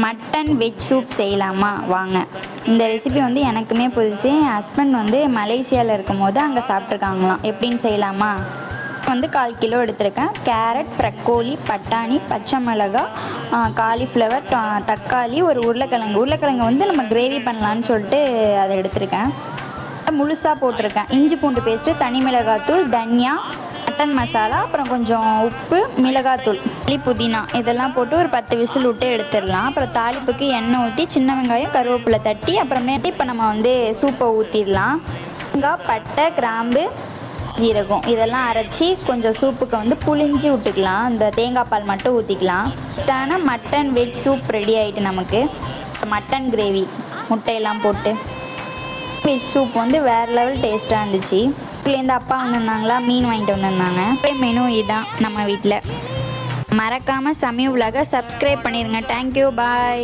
Mutton veg soup செய்யலாமா வாங்க. இந்த ரெசிபி வந்து எனக்குமே புதுசு. என் ஹஸ்பண்ட் வந்து மலேசியாவில் இருக்கும் போது அங்கே சாப்பிட்ருக்காங்களாம். எப்படின்னு செய்யலாமா? வந்து 1/4 கிலோ எடுத்திருக்கேன். கேரட், ப்ரக்கோலி, பட்டாணி, பச்சை மிளகாய், காலிஃப்ளவர், தக்காளி, ஒரு உருளைக்கிழங்கு வந்து நம்ம கிரேவி பண்ணலான்னு சொல்லிட்டு அதை எடுத்திருக்கேன். முழுசாக போட்டிருக்கேன். இஞ்சி பூண்டு பேஸ்ட்டு, தனி மிளகாத்தூள், தனியா, மட்டன் மசாலா, அப்புறம் கொஞ்சம் உப்பு, மிளகாத்தூள், புதினா இதெல்லாம் போட்டு ஒரு 10 விசில் விட்டு எடுத்துடலாம். அப்புறம் தாளிப்புக்கு எண்ணெய் ஊற்றி சின்ன வெங்காயம், கருவேப்பிலை தட்டி அப்புறமேட்டு இப்போ நம்ம வந்து சூப்பை ஊற்றிடலாம். வெங்காயம், பட்டை, கிராம்பு, ஜீரகம் இதெல்லாம் அரைச்சி கொஞ்சம் சூப்புக்கு வந்து புளிஞ்சு விட்டுக்கலாம். இந்த தேங்காய் பால் மட்டும் ஊற்றிக்கலாம். ஃபஸ்ட்டான மட்டன் வெஜ் சூப் ரெடி ஆகிட்டு நமக்கு. மட்டன் கிரேவி முட்டையெல்லாம் போட்டு வெஜ் சூப் வந்து வேறு லெவல் டேஸ்ட்டாக இருந்துச்சு. வீட்டிலேருந்து அப்பா வந்திருந்தாங்களா, மீன் வாங்கிட்டு வந்திருந்தாங்க. மெனு இதுதான் நம்ம வீட்டில். மறக்காமல் சமய உலக சப்ஸ்கிரைப் பண்ணிடுங்க. தேங்க்யூ, பாய்.